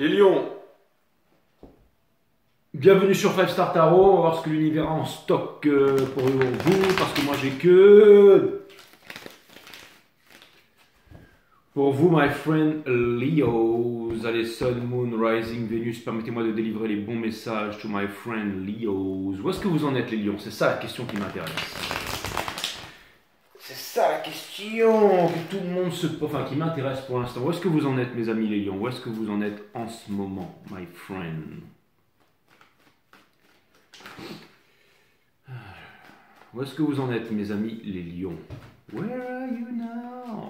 Les lions, bienvenue sur 5 Star Tarot. On va voir ce que l'univers a en stock pour vous, parce que moi j'ai que pour vous, my friend Leos. Allez, Sun, Moon, Rising, Vénus, permettez-moi de délivrer les bons messages to my friend Leos. Où est-ce que vous en êtes, les lions? C'est ça la question qui m'intéresse. C'est ça la question que tout le monde enfin, qui m'intéresse pour l'instant. Où est-ce que vous en êtes, mes amis les lions? Où est-ce que vous en êtes en ce moment, my friend? Où est-ce que vous en êtes, mes amis les lions? Where are you now?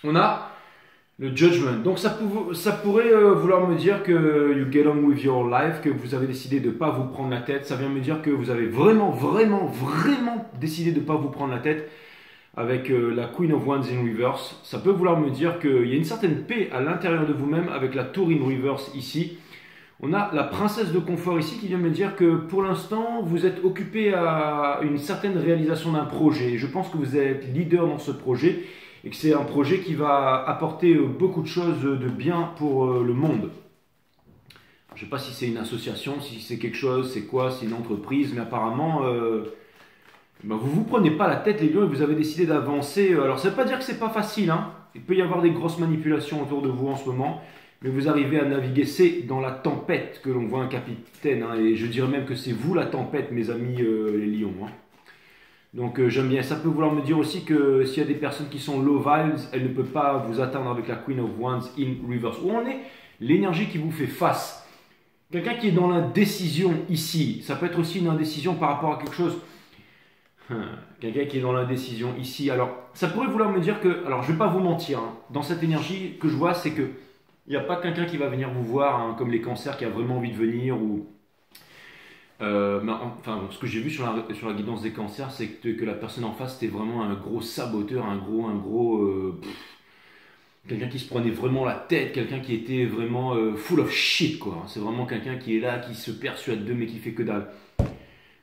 On a le Judgment. Donc ça pourrait vouloir me dire que you get on with your life, que vous avez décidé de ne pas vous prendre la tête. Ça vient me dire que vous avez vraiment décidé de ne pas vous prendre la tête avec la Queen of Wands in reverse. Ça peut vouloir me dire qu'il y a une certaine paix à l'intérieur de vous-même avec la Tour in reverse ici. On a la princesse de confort ici qui vient me dire que pour l'instant, vous êtes occupé à une certaine réalisation d'un projet. Je pense que vous êtes leader dans ce projet et que c'est un projet qui va apporter beaucoup de choses de bien pour le monde. Je ne sais pas si c'est une association, si c'est quelque chose, c'est quoi, c'est une entreprise, mais apparemment, vous ne vous prenez pas la tête les lions et vous avez décidé d'avancer. Alors ça ne veut pas dire que c'est pas facile, hein. Il peut y avoir des grosses manipulations autour de vous en ce moment. Mais vous arrivez à naviguer, c'est dans la tempête que l'on voit un capitaine, hein, et je dirais même que c'est vous la tempête, mes amis les lions. Hein. Donc j'aime bien, ça peut vouloir me dire aussi que s'il y a des personnes qui sont low vibes, elles ne peuvent pas vous atteindre avec la Queen of Wands in reverse. Où on est l'énergie qui vous fait face. Quelqu'un qui est dans l'indécision ici, ça peut être aussi une indécision par rapport à quelque chose. Quelqu'un qui est dans l'indécision ici, alors ça pourrait vouloir me dire que, alors je ne vais pas vous mentir, hein, dans cette énergie que je vois, c'est que il n'y a pas quelqu'un qui va venir vous voir, hein, comme les cancers, qui a vraiment envie de venir. Ou, enfin, ce que j'ai vu sur la guidance des cancers, c'est que la personne en face, c'était vraiment un gros saboteur, quelqu'un qui se prenait vraiment la tête, quelqu'un qui était vraiment full of shit, quoi. C'est vraiment quelqu'un qui est là, qui se persuade d'eux, mais qui fait que dalle.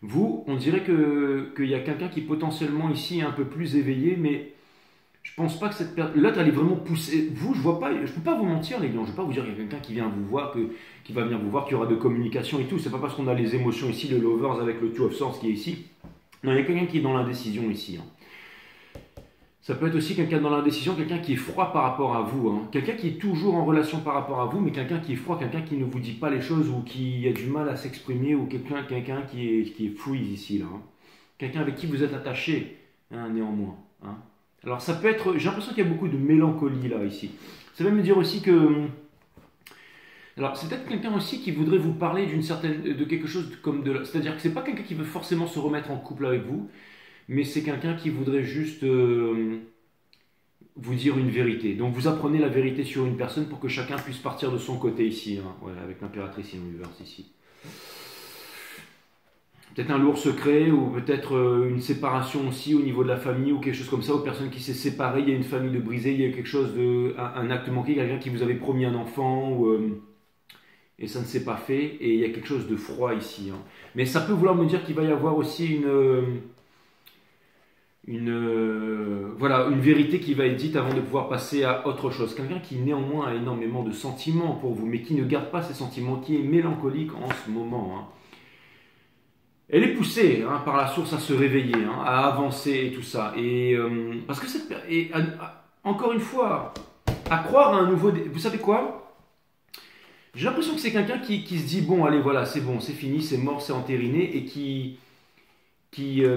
Vous, on dirait qu'il y a quelqu'un qui potentiellement ici est un peu plus éveillé, mais je pense pas que cette personne. L'autre, elle est vraiment poussée. Vous, je vois pas. Je peux pas vous mentir, les gars. Je vais pas vous dire qu'il y a quelqu'un qui vient vous voir, qui va venir vous voir, qu'il y aura de communication et tout. C'est pas parce qu'on a les émotions ici, le lovers avec le two of swords qui est ici. Non, il y a quelqu'un qui est dans l'indécision ici. Hein. Ça peut être aussi quelqu'un dans l'indécision, quelqu'un qui est froid par rapport à vous. Hein. Quelqu'un qui est toujours en relation par rapport à vous, mais quelqu'un qui est froid, quelqu'un qui ne vous dit pas les choses ou qui a du mal à s'exprimer, ou quelqu'un qui est freeze ici, là. Hein. Quelqu'un avec qui vous êtes attaché, hein, néanmoins. Hein. Alors ça peut être, j'ai l'impression qu'il y a beaucoup de mélancolie là, ici. Ça veut me dire aussi que, alors c'est peut-être quelqu'un aussi qui voudrait vous parler de quelque chose comme c'est-à-dire que c'est pas quelqu'un qui veut forcément se remettre en couple avec vous, mais c'est quelqu'un qui voudrait juste vous dire une vérité. Donc vous apprenez la vérité sur une personne pour que chacun puisse partir de son côté ici, hein. Ouais, avec l'impératrice in reverse ici. Peut-être un lourd secret, ou peut-être une séparation aussi au niveau de la famille, ou quelque chose comme ça, ou personne qui s'est séparée, il y a une famille de brisée, il y a quelque chose un acte manqué, quelqu'un qui vous avait promis un enfant, et ça ne s'est pas fait, et il y a quelque chose de froid ici. Hein. Mais ça peut vouloir me dire qu'il va y avoir aussi une vérité qui va être dite avant de pouvoir passer à autre chose. Quelqu'un qui néanmoins a énormément de sentiments pour vous, mais qui ne garde pas ses sentiments, qui est mélancolique en ce moment. Hein. Elle est poussée, hein, par la source à se réveiller, hein, à avancer et tout ça. Et parce que encore une fois, à croire à un nouveau. Vous savez quoi? J'ai l'impression que c'est quelqu'un qui se dit bon, allez, voilà, c'est bon, c'est fini, c'est mort, c'est entériné, et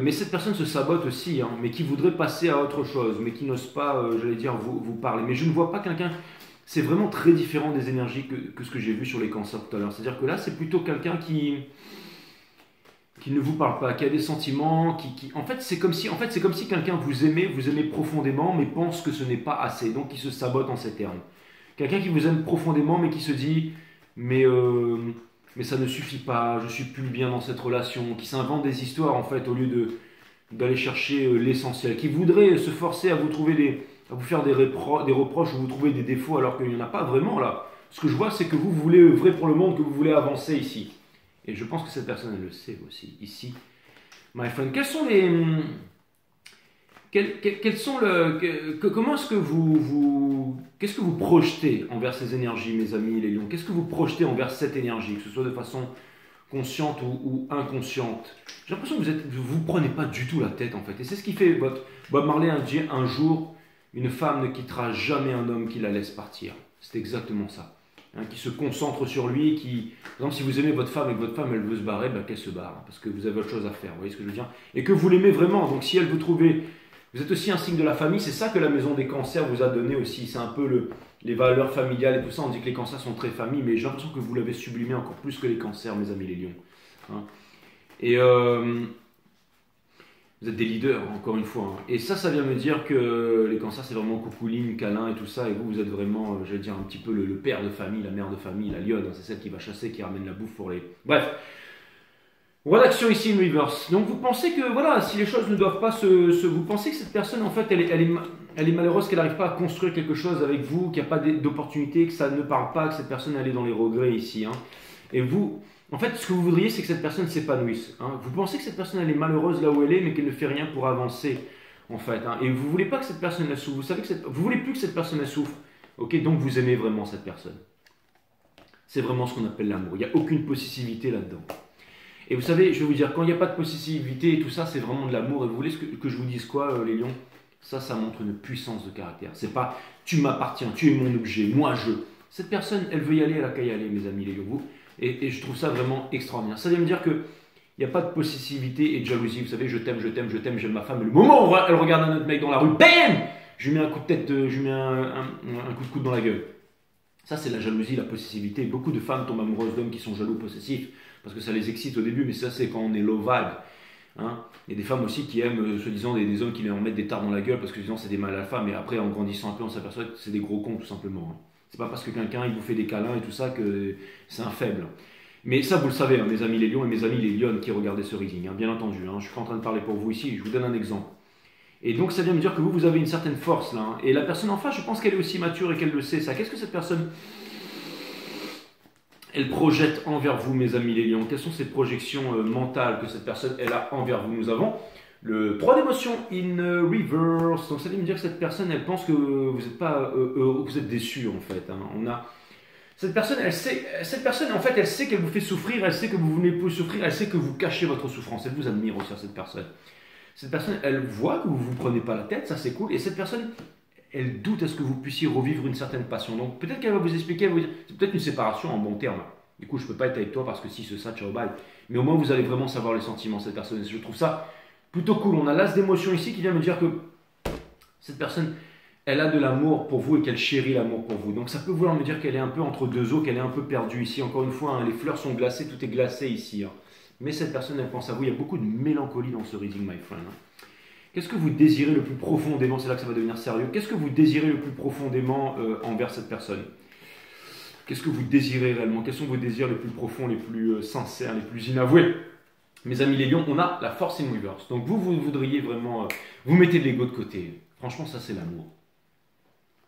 mais cette personne se sabote aussi, hein, mais qui voudrait passer à autre chose, mais qui n'ose pas, j'allais dire, vous parler. Mais je ne vois pas quelqu'un. C'est vraiment très différent des énergies que ce que j'ai vu sur les cancers tout à l'heure. C'est-à-dire que là, c'est plutôt quelqu'un qui ne vous parle pas, qui a des sentiments, en fait, c'est comme si quelqu'un vous aimait profondément, mais pense que ce n'est pas assez, donc qui se sabote en ces termes. Quelqu'un qui vous aime profondément, mais qui se dit, mais ça ne suffit pas, je suis plus bien dans cette relation, qui s'invente des histoires, en fait, au lieu d'aller chercher l'essentiel, qui voudrait se forcer à vous faire des reproches, ou vous trouver des défauts, alors qu'il n'y en a pas vraiment, là. Ce que je vois, c'est que vous voulez œuvrer pour le monde, que vous voulez avancer ici. Et je pense que cette personne, elle le sait aussi, ici. My friend, quels sont comment est-ce que qu'est-ce que vous projetez envers ces énergies, mes amis les lions? Qu'est-ce que vous projetez envers cette énergie, que ce soit de façon consciente ou inconsciente? J'ai l'impression que vous prenez pas du tout la tête en fait. Et c'est ce qui fait Bob Marley a dit un jour, une femme ne quittera jamais un homme qui la laisse partir. C'est exactement ça. Hein, qui se concentre sur lui, par exemple, si vous aimez votre femme et que votre femme elle veut se barrer, ben, qu'elle se barre, hein, parce que vous avez autre chose à faire, vous voyez ce que je veux dire? Et que vous l'aimez vraiment, donc si elle vous trouvez, vous êtes aussi un signe de la famille, c'est ça que la maison des cancers vous a donné aussi, c'est un peu les valeurs familiales et tout ça, on dit que les cancers sont très familles, mais j'ai l'impression que vous l'avez sublimé encore plus que les cancers, mes amis les lions. Hein. Et vous êtes des leaders, encore une fois. Hein. Et ça vient me dire que les cancers, c'est vraiment coucouline, câlin et tout ça. Et vous êtes vraiment, je vais dire, un petit peu le père de famille, la mère de famille, la lionne. Hein, c'est celle qui va chasser, qui ramène la bouffe pour les... Bref. Rédaction ici, in reverse. Donc vous pensez que, voilà, si les choses ne doivent pas vous pensez que cette personne, en fait, elle est malheureuse, qu'elle n'arrive pas à construire quelque chose avec vous, qu'il n'y a pas d'opportunité, que ça ne parle pas, que cette personne, elle est dans les regrets ici. Hein. Et vous... En fait, ce que vous voudriez, c'est que cette personne s'épanouisse. Hein. Vous pensez que cette personne, elle est malheureuse là où elle est, mais qu'elle ne fait rien pour avancer, en fait. Hein. Et vous ne voulez pas que cette personne, elle souffre. Vous savez que vous voulez plus que cette personne, elle souffre. Ok, donc vous aimez vraiment cette personne. C'est vraiment ce qu'on appelle l'amour. Il n'y a aucune possessivité là-dedans. Et vous savez, je vais vous dire, quand il n'y a pas de possessivité et tout ça, c'est vraiment de l'amour. Et vous voulez que je vous dise quoi, les lions? Ça montre une puissance de caractère. C'est pas, tu m'appartiens, tu es mon objet, moi je. Cette personne, elle veut y aller, elle a qu'à y aller, mes amis, les lions. Et je trouve ça vraiment extraordinaire. Ça vient me dire qu'il n'y a pas de possessivité et de jalousie. Vous savez, je t'aime, j'aime ma femme. Et le moment où elle regarde un autre mec dans la rue, bam, je lui mets un coup de tête, je lui mets un coup de coude dans la gueule. Ça, c'est la jalousie, la possessivité. Beaucoup de femmes tombent amoureuses d'hommes qui sont jaloux, possessifs, parce que ça les excite au début, mais ça, c'est quand on est low vibe. Hein. Il y a des femmes aussi qui aiment, soi-disant, des hommes qui leur mettent des tares dans la gueule, parce que soi-disant, c'est des mâles alpha, mais après, en grandissant un peu, on s'aperçoit que c'est des gros cons, tout simplement. Hein. C'est pas parce que quelqu'un il vous fait des câlins et tout ça que c'est un faible. Mais ça, vous le savez, hein, mes amis les lions et mes amis les lionnes qui regardaient ce reading, hein, bien entendu. Hein, je suis pas en train de parler pour vous ici, je vous donne un exemple. Et donc, ça vient me dire que vous avez une certaine force là. Hein, et la personne en face, je pense qu'elle est aussi mature et qu'elle le sait. Ça, qu'est-ce que cette personne, elle projette envers vous, mes amis les lions? Quelles sont ces projections mentales que cette personne, elle a envers vous? Nous avons le 3 d'émotion in reverse. Donc, ça vient me dire que cette personne, elle pense que vous n'êtes pas vous êtes déçu en fait. Hein. On a cette personne, en fait, elle sait qu'elle vous fait souffrir, elle sait que vous venez plus souffrir, elle sait que vous cachez votre souffrance. Elle vous admire aussi, cette personne. Cette personne, elle voit que vous ne vous prenez pas la tête, ça c'est cool. Et cette personne, elle doute à ce que vous puissiez revivre une certaine passion. Donc peut-être qu'elle va vous expliquer, elle va vous dire, c'est peut-être une séparation en bon terme. Du coup, je ne peux pas être avec toi parce que si, ce, ça, ciao, bye. Mais au moins, vous allez vraiment savoir les sentiments de cette personne. Je trouve ça plutôt cool. On a l'as d'émotion ici qui vient me dire que cette personne, elle a de l'amour pour vous et qu'elle chérit l'amour pour vous. Donc ça peut vouloir me dire qu'elle est un peu entre deux eaux, qu'elle est un peu perdue ici. Encore une fois, hein, les fleurs sont glacées, tout est glacé ici. Hein. Mais cette personne, elle pense à vous. Il y a beaucoup de mélancolie dans ce reading, my friend. Hein. Qu'est-ce que vous désirez le plus profondément? C'est là que ça va devenir sérieux. Qu'est-ce que vous désirez le plus profondément envers cette personne? Qu'est-ce que vous désirez réellement? Quels sont vos désirs les plus profonds, les plus sincères, les plus inavoués? Mes amis les lions, on a la force in reverse. Donc vous voudriez vraiment... vous mettez de l'ego de côté. Franchement, ça c'est l'amour.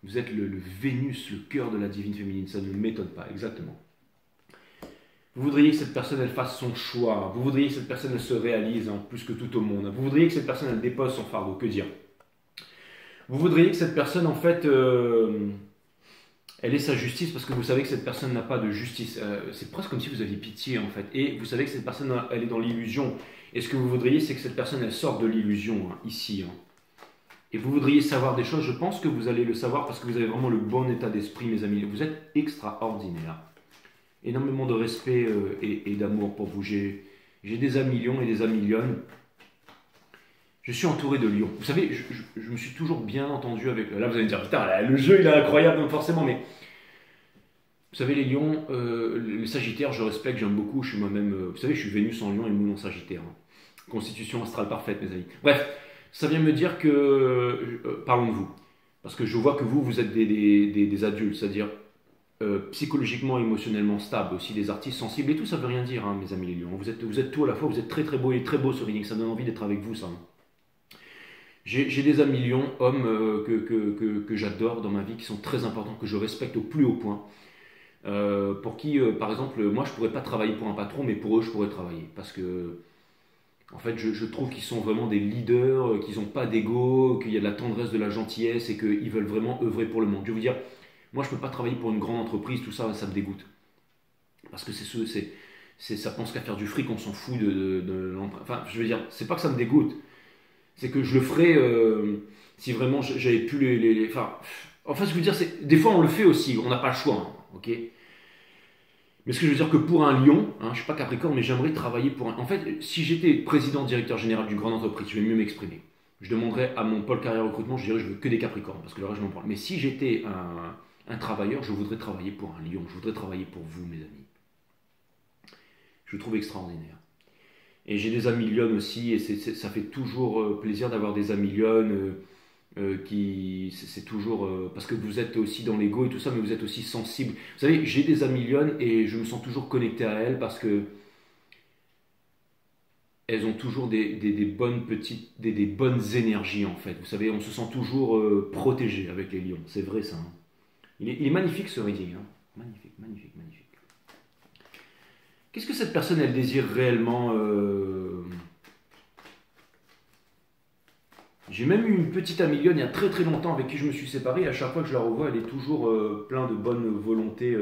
Vous êtes le Vénus, le cœur de la divine féminine. Ça ne m'étonne pas, exactement. Vous voudriez que cette personne, elle fasse son choix. Vous voudriez que cette personne, elle se réalise hein, plus que tout au monde. Vous voudriez que cette personne, elle dépose son fardeau. Que dire? Vous voudriez que cette personne, en fait, elle ait sa justice parce que vous savez que cette personne n'a pas de justice. C'est presque comme si vous aviez pitié, en fait. Et vous savez que cette personne, elle est dans l'illusion. Et ce que vous voudriez, c'est que cette personne, elle sorte de l'illusion, hein, ici. Hein. Et vous voudriez savoir des choses. Je pense que vous allez le savoir parce que vous avez vraiment le bon état d'esprit, mes amis. Vous êtes extraordinaire. Énormément de respect et d'amour pour vous. J'ai des amis lions et des amis lionnes. Je suis entouré de lions. Vous savez, je me suis toujours bien entendu avec... Là, vous allez me dire, putain, là, le jeu, il est incroyable, donc forcément, mais... Vous savez, les lions, les sagittaires, je respecte, j'aime beaucoup. Je suis moi-même... vous savez, je suis Vénus en lion et Moon en sagittaire. Hein. Constitution astrale parfaite, mes amis. Bref, ça vient me dire que... parlons de vous. Parce que je vois que vous êtes des adultes, c'est-à-dire... psychologiquement, émotionnellement stable, aussi des artistes sensibles et tout, ça veut rien dire, hein, mes amis les lions. Vous êtes tout à la fois, vous êtes très très beau et très beau ce reading, ça donne envie d'être avec vous, ça. Hein. J'ai des amis lions, hommes que j'adore dans ma vie, qui sont très importants, que je respecte au plus haut point. Pour qui, par exemple, moi je pourrais pas travailler pour un patron, mais pour eux je pourrais travailler. Parce que En fait, je trouve qu'ils sont vraiment des leaders, qu'ils n'ont pas d'ego, qu'il y a de la tendresse, de la gentillesse et qu'ils veulent vraiment œuvrer pour le monde. Je vais vous dire, moi je ne peux pas travailler pour une grande entreprise, tout ça, ça me dégoûte. Parce que ça pense qu'à faire du fric, on s'en fout de enfin, je veux dire, c'est pas que ça me dégoûte, c'est que je le ferais si vraiment j'avais pu enfin, je veux dire, des fois on le fait aussi, on n'a pas le choix, hein, ok. Mais ce que je veux dire que pour un lion, hein, je ne suis pas Capricorne, mais j'aimerais travailler pour un. En fait, si j'étais président, directeur général d'une grande entreprise, je vais mieux m'exprimer. Je demanderais à mon pôle carrière recrutement, je dirais je veux que des Capricornes, parce que le reste je m'en prends. Mais si j'étais un travailleur, je voudrais travailler pour un lion, je voudrais travailler pour vous, mes amis. Je le trouve extraordinaire. Et j'ai des amis lions aussi, et ça fait toujours plaisir d'avoir des amis lions. C'est toujours parce que vous êtes aussi dans l'ego et tout ça, mais vous êtes aussi sensible. Vous savez, j'ai des amies lionnes et je me sens toujours connecté à elles parce que elles ont toujours des bonnes petites, des bonnes énergies en fait. Vous savez, on se sent toujours protégé avec les lions. C'est vrai ça. Hein. Il est magnifique ce reading. Hein. Magnifique, magnifique, magnifique. Qu'est-ce que cette personne elle désire réellement J'ai même eu une petite amie lionne il y a très très longtemps avec qui je me suis séparé. Et à chaque fois que je la revois, elle est toujours plein de bonne volonté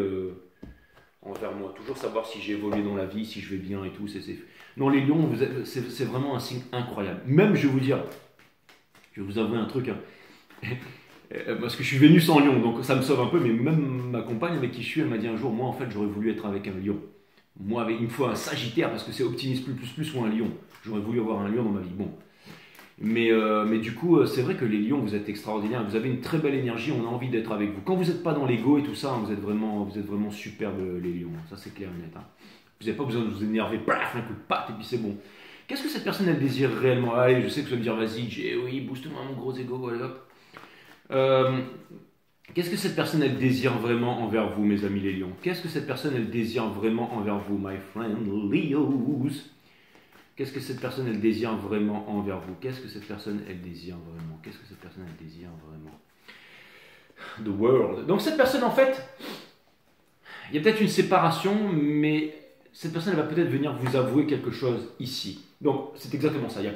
envers moi. Toujours savoir si j'ai évolué dans la vie, si je vais bien et tout. Non, les lions, c'est vraiment un signe incroyable. Même, je vais vous dire, je vais vous avouer un truc. Hein. Parce que je suis Vénus en lion, donc ça me sauve un peu. Mais même ma compagne avec qui je suis, elle m'a dit un jour, moi en fait, j'aurais voulu être avec un lion. Moi, il me faut un sagittaire parce que c'est optimiste plus ou un lion. J'aurais voulu avoir un lion dans ma vie. Bon. Mais du coup, c'est vrai que les lions, vous êtes extraordinaires, vous avez une très belle énergie, on a envie d'être avec vous. Quand vous n'êtes pas dans l'ego et tout ça, hein, vous êtes vraiment superbes les lions, ça c'est clair et net. Hein. Vous n'avez pas besoin de vous énerver, paf, un coup de patte et puis c'est bon. Qu'est-ce que cette personne elle désire réellement? Allez, je sais que vous allez me dire, vas-y, oui, booste-moi mon gros ego, allez hop. Qu'est-ce que cette personne elle désire vraiment envers vous, mes amis les lions? Qu'est-ce que cette personne elle désire vraiment envers vous, my friend Leos? Qu'est-ce que cette personne, elle désire vraiment envers vous? Qu'est-ce que cette personne, elle désire vraiment? Qu'est-ce que cette personne, elle désire vraiment? The world. Donc cette personne, en fait, il y a peut-être une séparation, mais cette personne, elle va peut-être venir vous avouer quelque chose ici. Donc c'est exactement ça. Je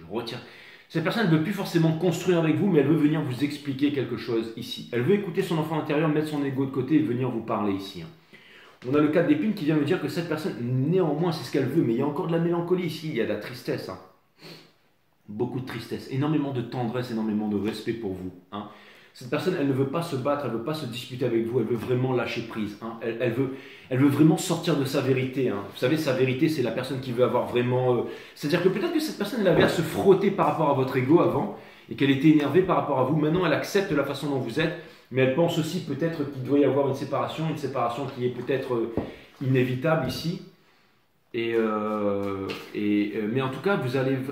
retire. Cette personne ne veut plus forcément construire avec vous, mais elle veut venir vous expliquer quelque chose ici. Elle veut écouter son enfant intérieur, mettre son ego de côté et venir vous parler ici. Hein. On a le 4 d'épines qui vient me dire que cette personne, néanmoins, c'est ce qu'elle veut, mais il y a encore de la mélancolie ici, il y a de la tristesse. Hein. Beaucoup de tristesse, énormément de tendresse, énormément de respect pour vous. Hein. Cette personne, elle ne veut pas se battre, elle ne veut pas se disputer avec vous, elle veut vraiment lâcher prise. Hein. Elle veut vraiment sortir de sa vérité. Hein. Vous savez, sa vérité, c'est la personne qui veut avoir vraiment... C'est-à-dire que peut-être que cette personne, elle avait à se frotter par rapport à votre ego avant, et qu'elle était énervée par rapport à vous. Maintenant, elle accepte la façon dont vous êtes, mais elle pense aussi peut-être qu'il doit y avoir une séparation qui est peut-être inévitable ici. Mais en tout cas,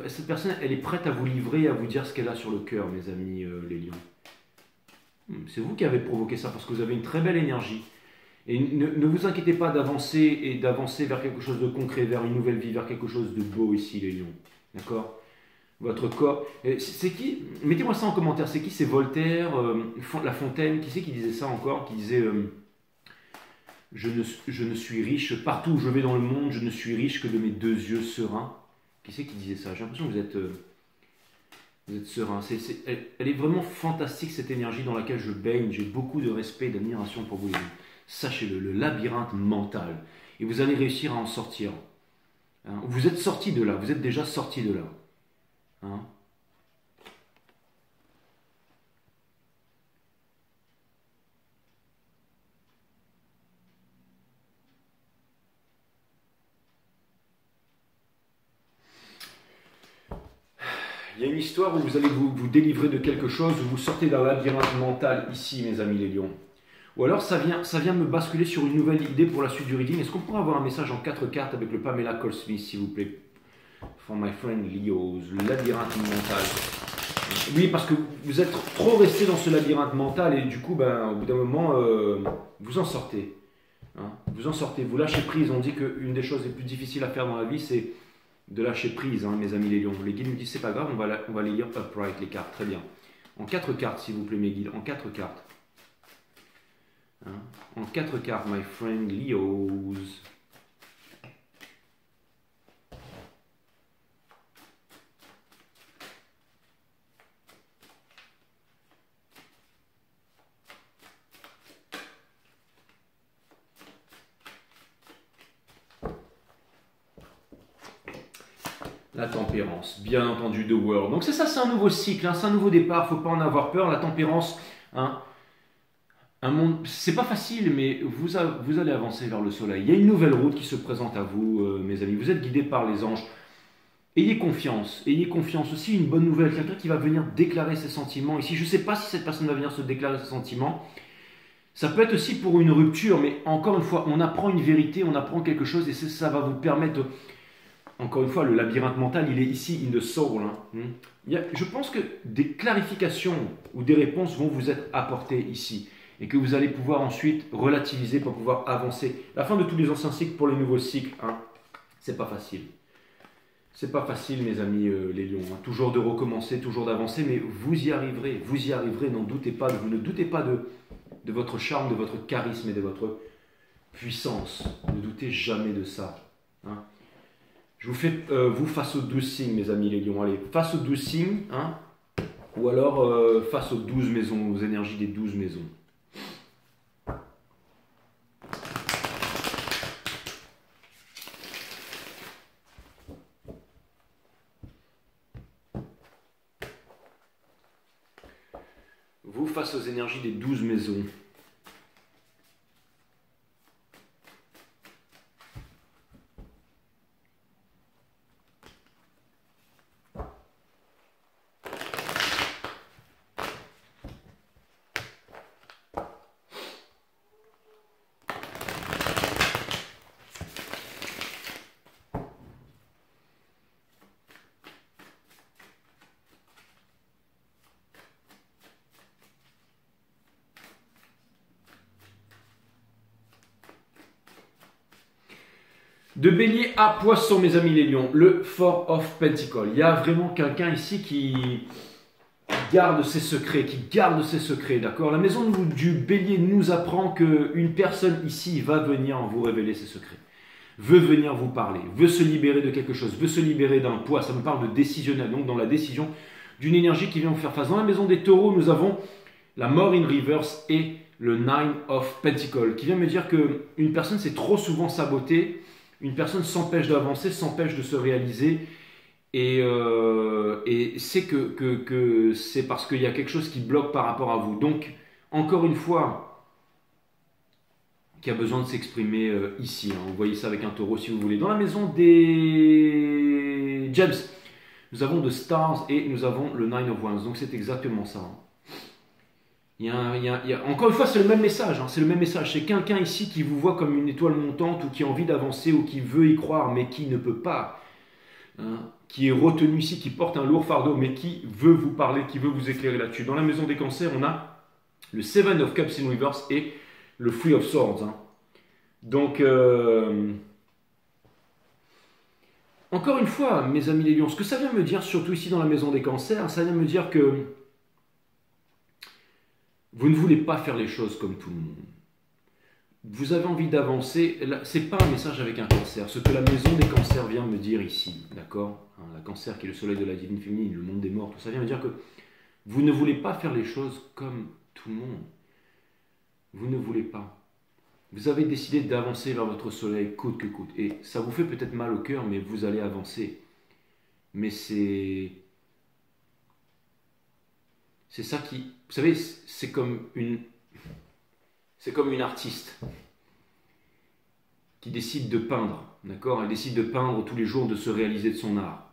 cette personne, elle est prête à vous livrer, à vous dire ce qu'elle a sur le cœur, mes amis les lions. C'est vous qui avez provoqué ça, parce que vous avez une très belle énergie. Et ne vous inquiétez pas d'avancer vers quelque chose de concret, vers une nouvelle vie, vers quelque chose de beau ici, les lions. D'accord ? Votre corps. C'est qui? Mettez-moi ça en commentaire. C'est qui? C'est Voltaire, La Fontaine. Qui c'est qui disait ça encore? Qui disait je ne suis riche, partout où je vais dans le monde, je ne suis riche que de mes 2 yeux sereins. Qui c'est qui disait ça? J'ai l'impression que vous êtes serein. Elle est vraiment fantastique cette énergie dans laquelle je baigne. J'ai beaucoup de respect et d'admiration pour vous. Sachez-le, le labyrinthe mental. Et vous allez réussir à en sortir. Hein? Vous êtes sorti de là, vous êtes déjà sorti de là. Hein? Il y a une histoire où vous allez vous délivrer de quelque chose, où vous sortez d'un labyrinthe mental ici, mes amis les lions. Ou alors ça vient me basculer sur une nouvelle idée pour la suite du reading. Est-ce qu'on pourrait avoir un message en 4 cartes avec le Pamela Cole-Smith, s'il vous plaît? For my friend Leos, le labyrinthe mental. Oui, parce que vous êtes trop resté dans ce labyrinthe mental et du coup, au bout d'un moment, vous en sortez. Hein, vous en sortez, vous lâchez prise. On dit qu'une des choses les plus difficiles à faire dans la vie, c'est de lâcher prise, hein, mes amis les lions. Les guides me disent, c'est pas grave, on va les lire upright, les cartes, très bien. En 4 cartes, s'il vous plaît, mes guides, en 4 cartes. Hein, en 4 cartes, my friend Leos. La tempérance, bien entendu, The World. Donc c'est ça, c'est un nouveau cycle, hein, c'est un nouveau départ, faut pas en avoir peur. La tempérance, hein, un monde, c'est pas facile, mais vous allez avancer vers le soleil. Il y a une nouvelle route qui se présente à vous, mes amis. Vous êtes guidés par les anges. Ayez confiance aussi. Une bonne nouvelle, quelqu'un qui va venir déclarer ses sentiments. Ici, je ne sais pas si cette personne va venir se déclarer ses sentiments. Ça peut être aussi pour une rupture, mais encore une fois, on apprend une vérité, on apprend quelque chose, et ça va vous permettre. Encore une fois, le labyrinthe mental, il est ici, in the soul. Hein. Je pense que des clarifications ou des réponses vont vous être apportées ici. Et que vous allez pouvoir ensuite relativiser pour pouvoir avancer. La fin de tous les anciens cycles pour les nouveaux cycles, hein, c'est pas facile. C'est pas facile, mes amis les lions. Hein. Toujours de recommencer, toujours d'avancer, mais vous y arriverez. Vous y arriverez, n'en doutez pas. Vous ne doutez pas de votre charme, de votre charisme et de votre puissance. Ne doutez jamais de ça. Hein. Je vous fais vous face aux 12 signes, mes amis les lions. Allez, face aux 12 signes, hein, ou alors face aux 12 maisons, aux énergies des 12 maisons. Vous face aux énergies des 12 maisons. De bélier à poisson, mes amis les lions, le Four of Pentacles. Il y a vraiment quelqu'un ici qui garde ses secrets, d'accord. La maison du bélier nous apprend qu'une personne ici va venir vous révéler ses secrets, veut venir vous parler, veut se libérer de quelque chose, veut se libérer d'un poids. Ça me parle de décisionnel, donc dans la décision d'une énergie qui vient vous faire face. Dans la maison des taureaux, nous avons la mort in reverse et le Nine of Pentacles, qui vient me dire qu'une personne s'est trop souvent sabotée. Une personne s'empêche d'avancer, s'empêche de se réaliser, et c'est que c'est parce qu'il y a quelque chose qui bloque par rapport à vous. Donc, encore une fois, qui a besoin de s'exprimer ici. Hein. Vous voyez ça avec un taureau si vous voulez. Dans la maison des Gems, nous avons The Stars et nous avons le Nine of Wands. Donc, c'est exactement ça. Hein. Encore une fois, c'est le même message. Hein, c'est le même message. C'est quelqu'un ici qui vous voit comme une étoile montante ou qui a envie d'avancer ou qui veut y croire mais qui ne peut pas. Hein, qui est retenu ici, qui porte un lourd fardeau mais qui veut vous parler, qui veut vous éclairer là-dessus. Dans la maison des cancers, on a le Seven of Cups in Reverse et le Three of Swords. Hein. Donc, encore une fois, mes amis les lions, ce que ça vient me dire, surtout ici dans la maison des cancers, ça vient me dire que vous ne voulez pas faire les choses comme tout le monde. Vous avez envie d'avancer. Ce n'est pas un message avec un cancer. Ce que la maison des cancers vient me dire ici, d'accord, hein, la cancer qui est le soleil de la divine féminine, le monde des morts, tout ça vient me dire que vous ne voulez pas faire les choses comme tout le monde. Vous ne voulez pas. Vous avez décidé d'avancer vers votre soleil coûte que coûte. Et ça vous fait peut-être mal au cœur, mais vous allez avancer. Mais c'est ça qui... Vous savez, c'est comme une artiste qui décide de peindre, d'accord. Elle décide de peindre tous les jours, de se réaliser de son art.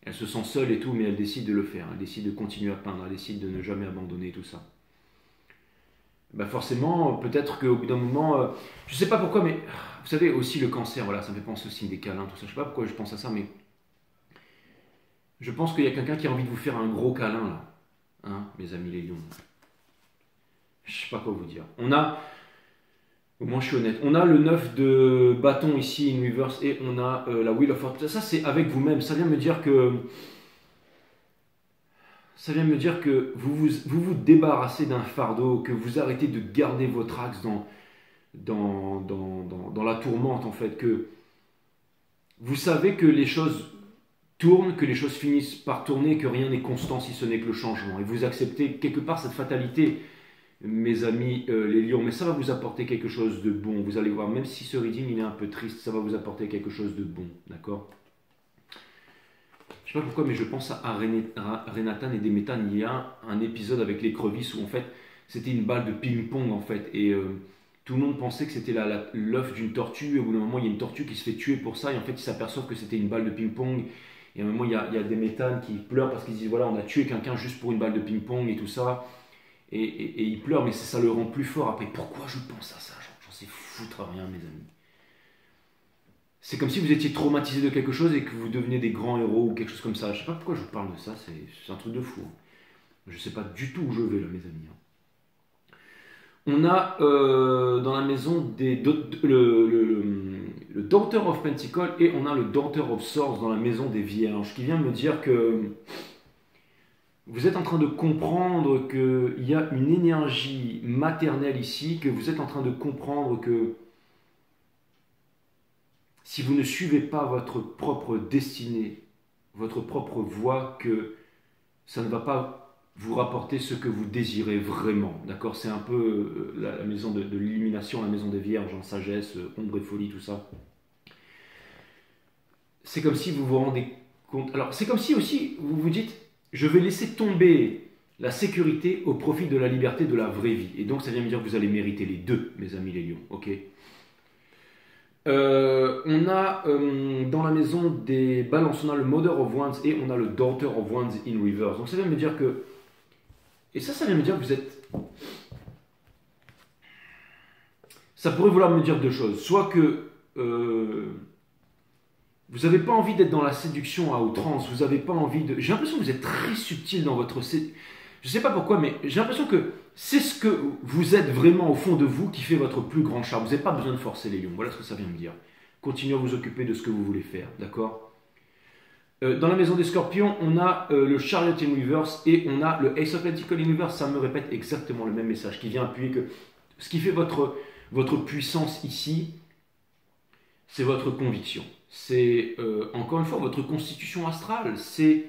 Elle se sent seule et tout, mais elle décide de le faire. Elle décide de continuer à peindre, elle décide de ne jamais abandonner tout ça. Ben forcément, peut-être qu'au bout d'un moment, je ne sais pas pourquoi, mais vous savez aussi le cancer, voilà, ça me fait penser aussi des câlins, tout ça. Je ne sais pas pourquoi je pense à ça, mais je pense qu'il y a quelqu'un qui a envie de vous faire un gros câlin là. Hein, mes amis les lions. Je ne sais pas quoi vous dire. On a, au moins je suis honnête, on a le 9 de bâton ici, in reverse, et on a la Wheel of Fortune. Ça c'est avec vous-même. Ça vient me dire que vous vous débarrassez d'un fardeau, que vous arrêtez de garder votre axe dans la tourmente en fait, que vous savez que les choses tourne, que les choses finissent par tourner, que rien n'est constant si ce n'est que le changement. Et vous acceptez quelque part cette fatalité, mes amis les lions, mais ça va vous apporter quelque chose de bon. Vous allez voir, même si ce reading il est un peu triste, ça va vous apporter quelque chose de bon, d'accord. je sais pas pourquoi, mais je pense à Renatan et Demetan. Il y a un épisode avec l'écrevisse où en fait c'était une balle de ping-pong en fait. Et tout le monde pensait que c'était l'œuf d'une tortue. Et au bout d'un moment, il y a une tortue qui se fait tuer pour ça. Et en fait, ils s'aperçoivent que c'était une balle de ping-pong. Et à un moment, il y a Demetan qui pleure parce qu'ils disent voilà, on a tué quelqu'un juste pour une balle de ping-pong et tout ça. Et il pleure, mais ça le rend plus fort. Après, pourquoi je pense à ça? J'en sais foutre à rien, mes amis. C'est comme si vous étiez traumatisé de quelque chose et que vous deveniez des grands héros ou quelque chose comme ça. Je sais pas pourquoi je vous parle de ça, c'est un truc de fou. Je sais pas du tout où je vais là, mes amis. On a dans la maison le Daughter of Pentacle et on a le Daughter of Swords dans la maison des Vierges, qui vient me dire que vous êtes en train de comprendre qu'il y a une énergie maternelle ici, que vous êtes en train de comprendre que si vous ne suivez pas votre propre destinée, votre propre voie, que ça ne va pas vous rapporter ce que vous désirez vraiment. D'accord? C'est un peu la maison de l'illumination, la maison des vierges, en sagesse, ombre et folie, tout ça. C'est comme si vous vous rendez compte. Alors, c'est comme si aussi vous vous dites je vais laisser tomber la sécurité au profit de la liberté de la vraie vie. Et donc, ça vient me dire que vous allez mériter les deux, mes amis les lions. Ok? On a dans la maison des balances, on a le Mother of Wands et on a le Daughter of Wands in reverse. Donc ça vient me dire que, et ça vient me dire que vous êtes, ça pourrait vouloir me dire deux choses. Soit que vous n'avez pas envie d'être dans la séduction à outrance, vous n'avez pas envie de... J'ai l'impression que vous êtes très subtil dans votre... Je ne sais pas pourquoi, mais j'ai l'impression que c'est ce que vous êtes vraiment au fond de vous qui fait votre plus grand charme. Vous n'avez pas besoin de forcer les lions. Voilà ce que ça vient me dire. Continuez à vous occuper de ce que vous voulez faire, d'accord? Dans la maison des scorpions, on a le Chariot in reverse et on a le Ace of Pentacles in reverse. Ça me répète exactement le même message qui vient appuyer que ce qui fait votre puissance ici, c'est votre conviction. C'est encore une fois votre constitution astrale, c'est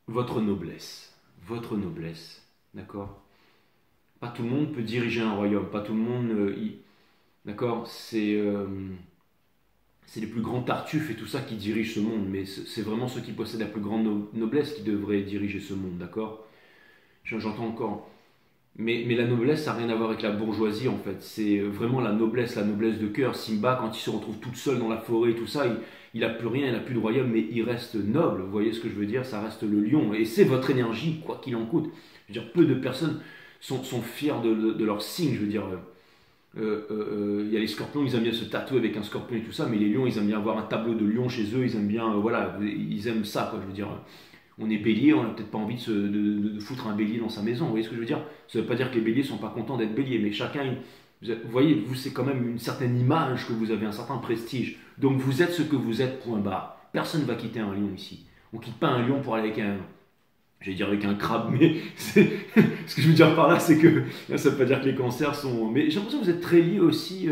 votre noblesse. Votre noblesse, d'accord? Pas tout le monde peut diriger un royaume, pas tout le monde... d'accord? C'est les plus grands tartuffes et tout ça qui dirigent ce monde, mais c'est vraiment ceux qui possèdent la plus grande noblesse qui devraient diriger ce monde, d'accord? J'entends encore. Mais la noblesse, ça n'a rien à voir avec la bourgeoisie, en fait. C'est vraiment la noblesse de cœur. Simba, quand il se retrouve toute seule dans la forêt et tout ça, il n'a plus rien, il n'a plus de royaume, mais il reste noble. Vous voyez ce que je veux dire? Ça reste le lion. Et c'est votre énergie, quoi qu'il en coûte. Je veux dire, peu de personnes sont fiers de leur signe, je veux dire... y a les scorpions, ils aiment bien se tatouer avec un scorpion et tout ça, mais les lions, ils aiment bien avoir un tableau de lion chez eux, ils aiment bien, voilà, ils aiment ça, quoi, je veux dire. On est bélier, on n'a peut-être pas envie de foutre un bélier dans sa maison, vous voyez ce que je veux dire? Ça ne veut pas dire que les béliers ne sont pas contents d'être béliers, mais chacun, vous voyez, vous, c'est quand même une certaine image que vous avez, un certain prestige. Donc vous êtes ce que vous êtes, point barre. Personne ne va quitter un lion ici. On ne quitte pas un lion pour aller avec j'allais dire avec un crabe, mais ce que je veux dire par là, c'est que ça ne veut pas dire que les cancers sont... Mais j'ai l'impression que vous êtes très liés aussi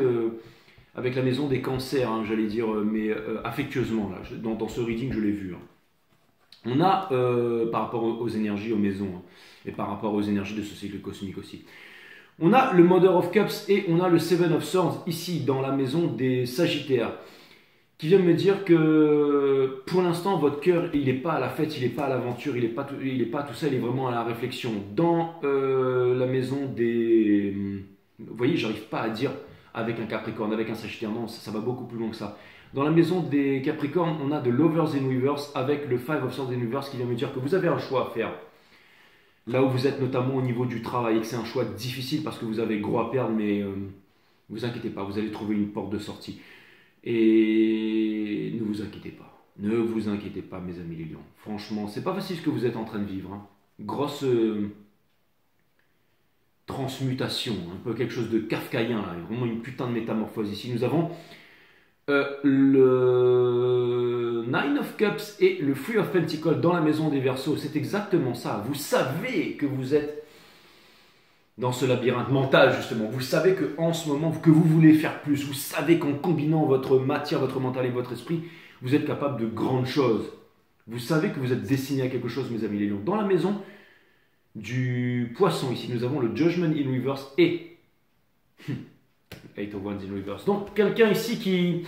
avec la maison des cancers, hein, j'allais dire, mais affectueusement, là, dans ce reading, je l'ai vu. Hein. On a, par rapport aux énergies, aux maisons, hein, et par rapport aux énergies de ce cycle cosmique aussi, on a le Mother of Cups et on a le Seven of Swords ici, dans la maison des Sagittaires, qui vient me dire que pour l'instant, votre cœur, il n'est pas à la fête, il n'est pas à l'aventure, il n'est pas tout ça, il est vraiment à la réflexion. Dans la maison des... Vous voyez, j'arrive pas à dire avec un Capricorne, avec un Sagittaire, non, ça va beaucoup plus loin que ça. Dans la maison des Capricornes, on a de Lovers in Reverse avec le Five of Swords in Reverse qui vient me dire que vous avez un choix à faire. Là où vous êtes notamment au niveau du travail et que c'est un choix difficile parce que vous avez gros à perdre, mais ne vous inquiétez pas, vous allez trouver une porte de sortie. Et ne vous inquiétez pas. Ne vous inquiétez pas, mes amis les lions. Franchement, c'est pas facile ce que vous êtes en train de vivre. Hein. Grosse transmutation, un peu quelque chose de kafkaïen, là. Vraiment une putain de métamorphose ici. Nous avons le Nine of Cups et le Three of Pentacles dans la maison des Verseaux. C'est exactement ça. Vous savez que vous êtes dans ce labyrinthe mental, justement. Vous savez qu'en ce moment, que vous voulez faire plus. Vous savez qu'en combinant votre matière, votre mental et votre esprit, vous êtes capable de grandes choses. Vous savez que vous êtes destiné à quelque chose, mes amis les lions. Dans la maison du poisson, ici, nous avons le Judgment in Reverse et Eight of Wands in Reverse. Donc, quelqu'un ici qui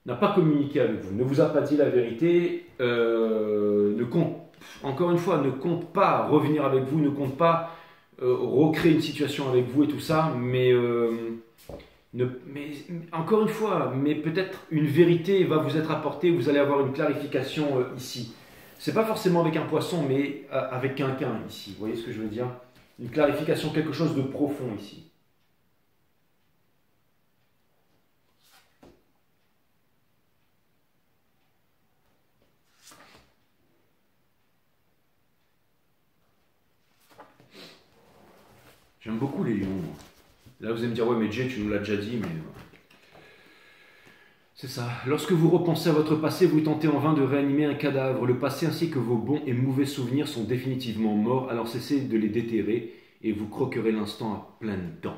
n'a pas communiqué avec vous, ne vous a pas dit la vérité, ne compte, encore une fois, ne compte pas revenir avec vous, ne compte pas recréer une situation avec vous et tout ça, mais encore une fois, mais peut-être une vérité va vous être apportée, vous allez avoir une clarification ici. C'est pas forcément avec un poisson, mais avec quelqu'un ici. Vous voyez ce que je veux dire? Une clarification, quelque chose de profond ici. J'aime beaucoup les lions, moi. Là, vous allez me dire, ouais, mais Jay, tu nous l'as déjà dit, mais... C'est ça. Lorsque vous repensez à votre passé, vous tentez en vain de réanimer un cadavre. Le passé ainsi que vos bons et mauvais souvenirs sont définitivement morts, alors cessez de les déterrer et vous croquerez l'instant à pleines dents.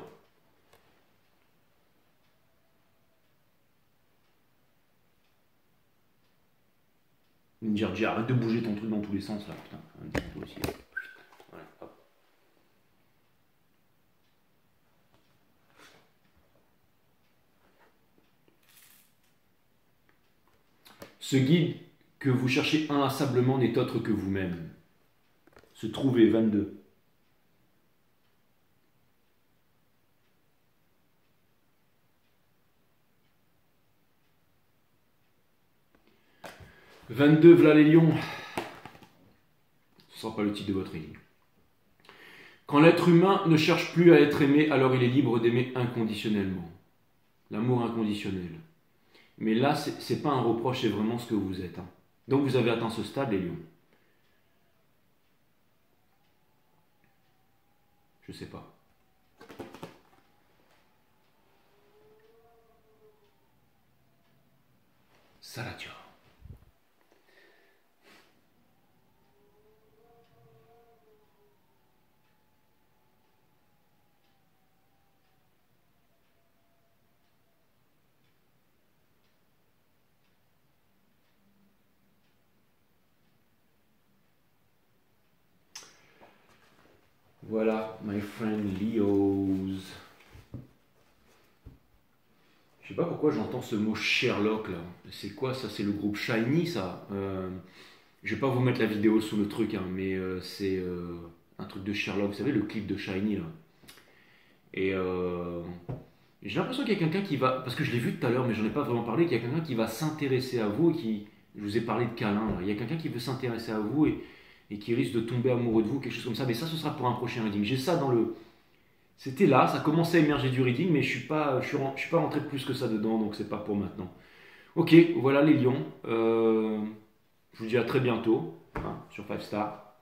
Vous me dire, Jay, arrête de bouger ton truc dans tous les sens, là, putain. Un petit peu aussi. Voilà, hop. Ce guide que vous cherchez inlassablement n'est autre que vous-même. Se trouver 22. « 22, v'là les lions. » Ce ne sera pas le titre de votre ligne. Quand l'être humain ne cherche plus à être aimé, alors il est libre d'aimer inconditionnellement. L'amour inconditionnel. Mais là, ce n'est pas un reproche, c'est vraiment ce que vous êtes. Hein. Donc vous avez atteint ce stade, les lions. Je sais pas. Salatio. Voilà, my friend Leos. Je sais pas pourquoi j'entends ce mot Sherlock là. C'est quoi ça? C'est le groupe Shiny ça? Je vais pas vous mettre la vidéo sous le truc, hein, mais c'est un truc de Sherlock. Vous savez, le clip de Shiny là. Et j'ai l'impression qu'il y a quelqu'un qui va. Parce que je l'ai vu tout à l'heure, mais j'en ai pas vraiment parlé. Qu'il y a quelqu'un qui va s'intéresser à vous et qui. Je vous ai parlé de câlin là. Il y a quelqu'un qui veut s'intéresser à vous et qui risque de tomber amoureux de vous, quelque chose comme ça. Mais ça, ce sera pour un prochain reading. J'ai ça dans le. C'était là, ça commençait à émerger du reading, mais je suis pas rentré plus que ça dedans, donc c'est pas pour maintenant. Ok, voilà les lions. Je vous dis à très bientôt hein, sur 5 Star.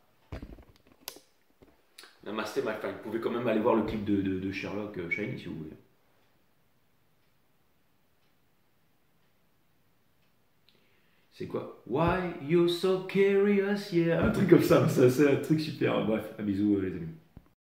Namasté, my friend. Vous pouvez quand même aller voir le clip de Sherlock Shiny si vous voulez. C'est quoi? Why you so curious, yeah. Un truc comme ça, c'est un truc super. Bref, un bisou les amis.